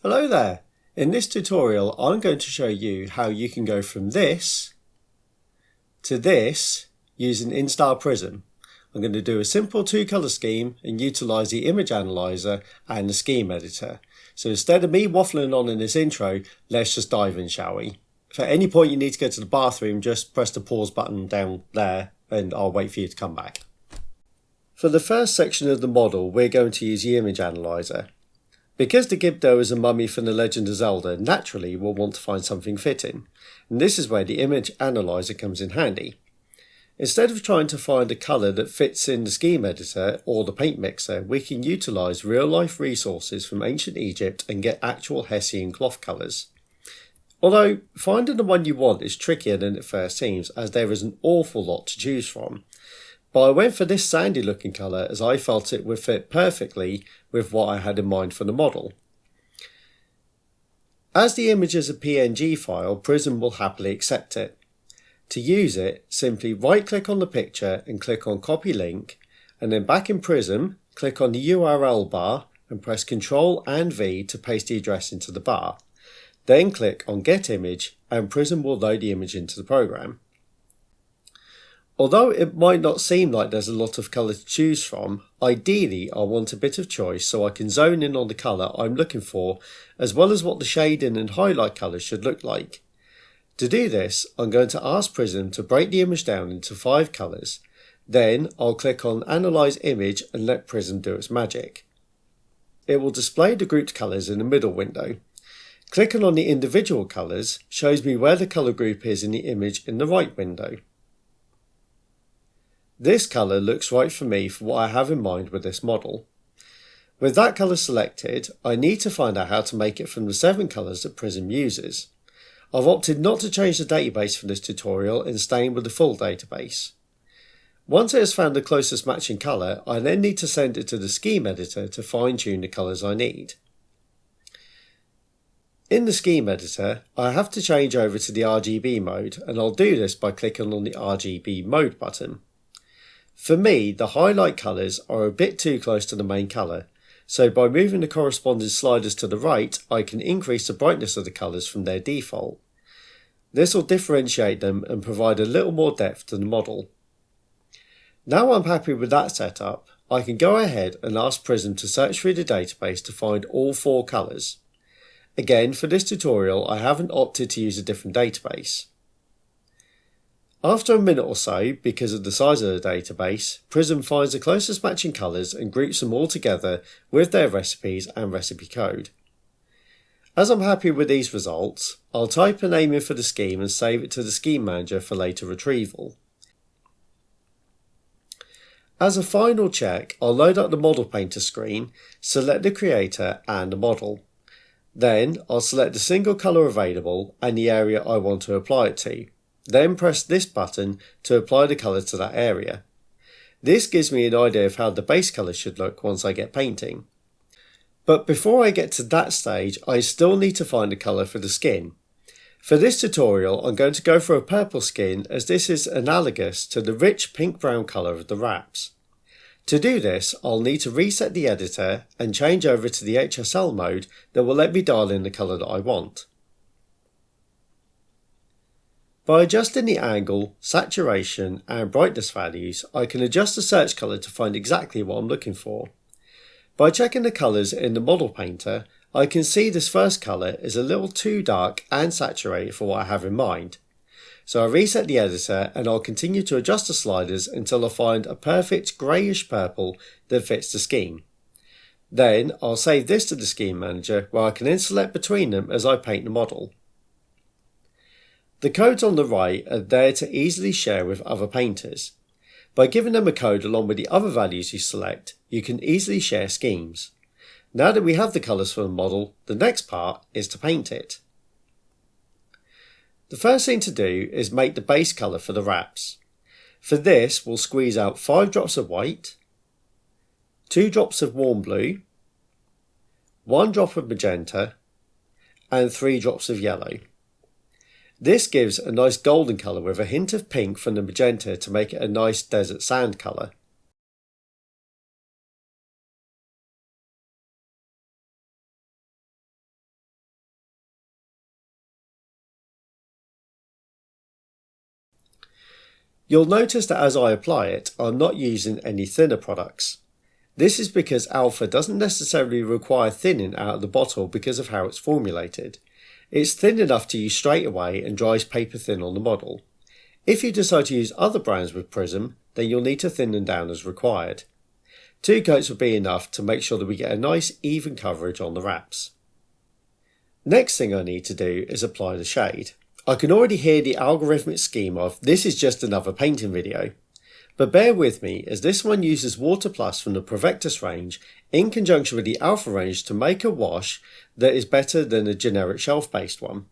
Hello there! In this tutorial I'm going to show you how you can go from this to this using INSTAR Prism. I'm going to do a simple two-colour scheme and utilise the image analyzer and the scheme editor. So instead of me waffling on in this intro, let's just dive in, shall we? If at any point you need to go to the bathroom, just press the pause button down there and I'll wait for you to come back. For the first section of the model, we're going to use the image analyzer. Because the Gibdo is a mummy from the Legend of Zelda, naturally we'll want to find something fitting, and this is where the image analyzer comes in handy. Instead of trying to find a colour that fits in the scheme editor or the paint mixer, we can utilise real-life resources from ancient Egypt and get actual Hessian cloth colours. Although finding the one you want is trickier than it first seems, as there is an awful lot to choose from. But I went for this sandy looking colour as I felt it would fit perfectly with what I had in mind for the model. As the image is a PNG file, Prism will happily accept it. To use it, simply right click on the picture and click on copy link, and then back in Prism, click on the URL bar and press Ctrl and V to paste the address into the bar. Then click on get image and Prism will load the image into the program. Although it might not seem like there's a lot of colour to choose from, ideally I want a bit of choice so I can zone in on the colour I'm looking for, as well as what the shading and highlight colours should look like. To do this, I'm going to ask Prism to break the image down into 5 colours. Then I'll click on Analyze Image and let Prism do its magic. It will display the grouped colours in the middle window. Clicking on the individual colours shows me where the colour group is in the image in the right window. This colour looks right for me for what I have in mind with this model. With that colour selected, I need to find out how to make it from the 7 colours that Prism uses. I've opted not to change the database for this tutorial and staying with the full database. Once it has found the closest matching colour, I then need to send it to the scheme editor to fine tune the colours I need. In the scheme editor, I have to change over to the RGB mode, and I'll do this by clicking on the RGB mode button. For me, the highlight colours are a bit too close to the main colour, so by moving the corresponding sliders to the right, I can increase the brightness of the colours from their default. This will differentiate them and provide a little more depth to the model. Now I'm happy with that setup, I can go ahead and ask Prism to search through the database to find all 4 colours. Again, for this tutorial, I haven't opted to use a different database. After a minute or so, because of the size of the database, Prism finds the closest matching colours and groups them all together with their recipes and recipe code. As I'm happy with these results, I'll type a name in for the scheme and save it to the scheme manager for later retrieval. As a final check, I'll load up the model painter screen, select the creator and the model. Then I'll select the single colour available and the area I want to apply it to. Then press this button to apply the colour to that area. This gives me an idea of how the base colour should look once I get painting. But before I get to that stage, I still need to find a colour for the skin. For this tutorial, I'm going to go for a purple skin as this is analogous to the rich pink-brown colour of the wraps. To do this, I'll need to reset the editor and change over to the HSL mode that will let me dial in the colour that I want. By adjusting the angle, saturation and brightness values, I can adjust the search colour to find exactly what I'm looking for. By checking the colours in the model painter, I can see this first colour is a little too dark and saturated for what I have in mind. So I reset the editor and I'll continue to adjust the sliders until I find a perfect greyish purple that fits the scheme. Then I'll save this to the scheme manager where I can then select between them as I paint the model. The codes on the right are there to easily share with other painters. By giving them a code along with the other values you select, you can easily share schemes. Now that we have the colours for the model, the next part is to paint it. The first thing to do is make the base colour for the wraps. For this, we'll squeeze out 5 drops of white, 2 drops of warm blue, 1 drop of magenta, and 3 drops of yellow. This gives a nice golden colour with a hint of pink from the magenta to make it a nice desert sand colour. You'll notice that as I apply it, I'm not using any thinner products. This is because alpha doesn't necessarily require thinning out of the bottle because of how it's formulated. It's thin enough to use straight away and dries paper thin on the model. If you decide to use other brands with Prism, then you'll need to thin them down as required. 2 coats will be enough to make sure that we get a nice even coverage on the wraps. Next thing I need to do is apply the shade. I can already hear the algorithmic scheme of this is just another painting video. But bear with me as this one uses Water Plus from the Provectus range in conjunction with the Alpha range to make a wash that is better than a generic shelf based one.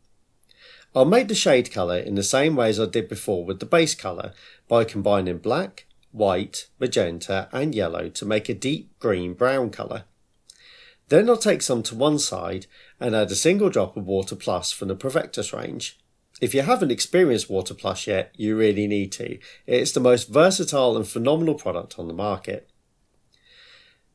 I'll make the shade colour in the same way as I did before with the base colour by combining black, white, magenta and yellow to make a deep green brown colour. Then I'll take some to one side and add a single drop of Water Plus from the Provectus range. If you haven't experienced Water Plus yet, you really need to. It's the most versatile and phenomenal product on the market.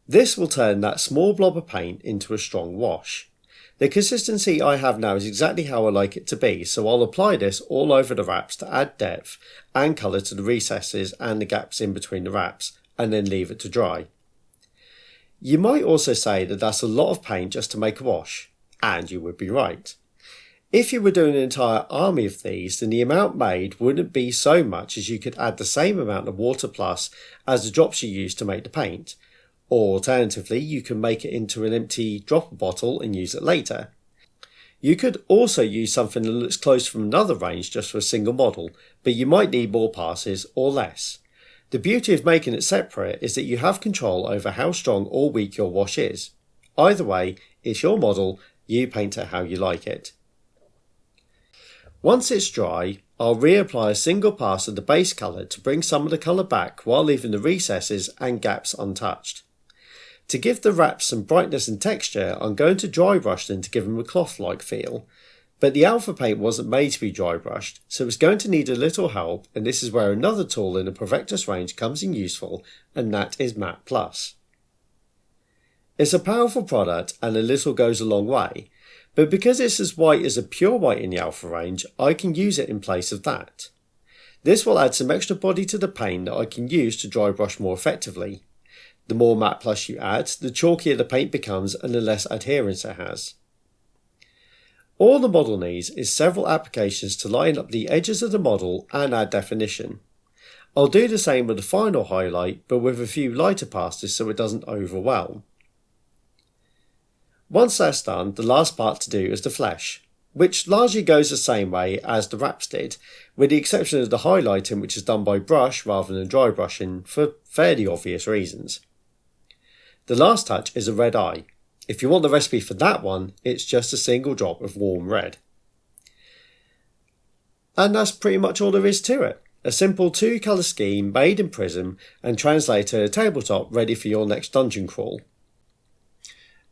This will turn that small blob of paint into a strong wash. The consistency I have now is exactly how I like it to be, so I'll apply this all over the wraps to add depth and colour to the recesses and the gaps in between the wraps, and then leave it to dry. You might also say that that's a lot of paint just to make a wash, and you would be right. If you were doing an entire army of these, then the amount made wouldn't be so much as you could add the same amount of Water Plus as the drops you use to make the paint. Or alternatively, you can make it into an empty dropper bottle and use it later. You could also use something that looks close from another range just for a single model, but you might need more passes or less. The beauty of making it separate is that you have control over how strong or weak your wash is. Either way, it's your model, you paint it how you like it. Once it's dry, I'll reapply a single pass of the base colour to bring some of the colour back while leaving the recesses and gaps untouched. To give the wraps some brightness and texture, I'm going to dry brush them to give them a cloth-like feel. But the alpha paint wasn't made to be dry brushed, so it's going to need a little help, and this is where another tool in the Provectus range comes in useful, and that is Matte Plus. It's a powerful product and a little goes a long way, but because it's as white as a pure white in the alpha range, I can use it in place of that. This will add some extra body to the paint that I can use to dry brush more effectively. The more Matte Plus you add, the chalkier the paint becomes and the less adherence it has. All the model needs is several applications to line up the edges of the model and add definition. I'll do the same with the final highlight, but with a few lighter passes so it doesn't overwhelm. Once that's done, the last part to do is the flesh, which largely goes the same way as the wraps did, with the exception of the highlighting, which is done by brush rather than dry brushing for fairly obvious reasons. The last touch is a red eye. If you want the recipe for that one, it's just a single drop of warm red. And that's pretty much all there is to it. A simple 2-colour scheme made in Prism and translated to a tabletop ready for your next dungeon crawl.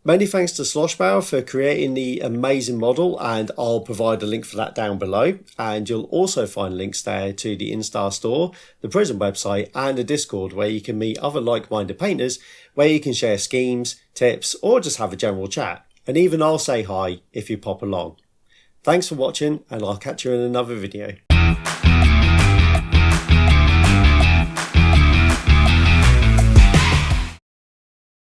Many thanks to Schlossbauer for creating the amazing model, and I'll provide a link for that down below, and you'll also find links there to the INSTAR store, the Prism website and the Discord where you can meet other like-minded painters, where you can share schemes, tips or just have a general chat, and even I'll say hi if you pop along. Thanks for watching and I'll catch you in another video.